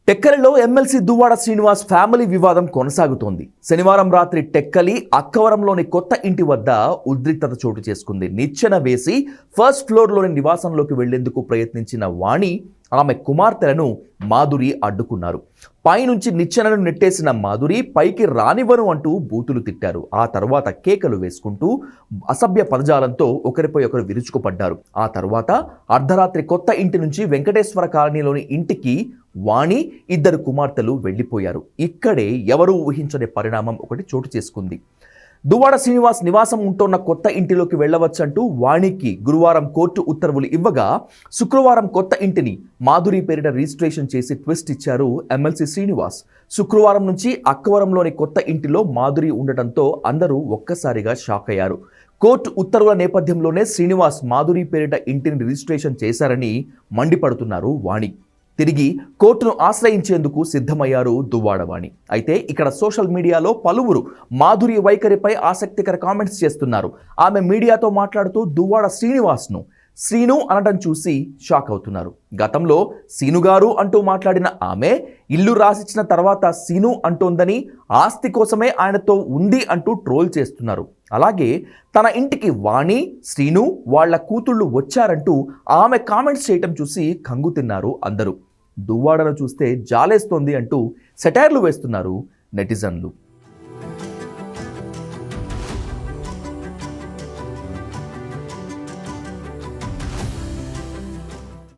టెక్కలిలో MLC Duvvada Srinivas family వివాదం కొనసాగుతోంది. శనివారం రాత్రి టెక్కలి అక్కవరంలోని కొత్త ఇంటి వద్ద ఉద్రిక్తత చోటు చేసుకుంది. నిచ్చెన వేసి ఫస్ట్ ఫ్లోర్లోని నివాసంలోకి వెళ్లేందుకు ప్రయత్నించిన వాణి, ఆమె కుమార్తెలను మాధురి అడ్డుకున్నారు. పైనుంచి నిచ్చెనను నెట్టేసిన మాధురి పైకి రానివ్వను అంటూ బూతులు తిట్టారు. ఆ తర్వాత కేకలు వేసుకుంటూ అసభ్య పదజాలంతో ఒకరిపై ఒకరు విరుచుకుపడ్డారు. ఆ తర్వాత అర్ధరాత్రి కొత్త ఇంటి నుంచి వెంకటేశ్వర కాలనీలోని ఇంటికి వాణి, ఇద్దరు కుమార్తెలు వెళ్లిపోయారు. ఇక్కడే ఎవరూ ఊహించని పరిణామం ఒకటి చోటు చేసుకుంది. దువ్వాడ శ్రీనివాస్ నివాసం ఉంటున్న కొత్త ఇంటిలోకి వెళ్లవచ్చంటూ వాణికి గురువారం కోర్టు ఉత్తర్వులు ఇవ్వగా, శుక్రవారం కొత్త ఇంటిని మాధురి పేరిట రిజిస్ట్రేషన్ చేసి ట్విస్ట్ ఇచ్చారు ఎమ్మెల్సీ శ్రీనివాస్. శుక్రవారం నుంచి అక్కవరంలోని కొత్త ఇంటిలో మాధురి ఉండటంతో అందరూ ఒక్కసారిగా షాక్ అయ్యారు. కోర్టు ఉత్తర్వుల నేపథ్యంలోనే శ్రీనివాస్ మాధురి పేరిట ఇంటిని రిజిస్ట్రేషన్ చేశారని మండిపడుతున్నారు వాణి. తిరిగి కోర్టును ఆశ్రయించేందుకు సిద్ధమయ్యారు దువ్వాడవాణి. అయితే ఇక్కడ సోషల్ మీడియాలో పలువురు మాధురి వైఖరిపై ఆసక్తికర కామెంట్స్ చేస్తున్నారు. ఆమె మీడియాతో మాట్లాడుతూ దువ్వాడ శ్రీనివాస్ను శ్రీను అనడం చూసి షాక్ అవుతున్నారు. గతంలో సీనుగారు అంటూ మాట్లాడిన ఆమె ఇల్లు రాసిచ్చిన తర్వాత సీను అంటోందని, ఆస్తి కోసమే ఆయనతో ఉంది అంటూ ట్రోల్ చేస్తున్నారు. అలాగే తన ఇంటికి వాణి, శ్రీను వాళ్ల కూతుళ్ళు వచ్చారంటూ ఆమె కామెంట్స్ చేయటం చూసి కంగు తిన్నారు అందరూ. దువ్వాడను చూస్తే జాలేస్తోంది అంటూ సెటైర్లు వేస్తున్నారు నెటిజన్లు.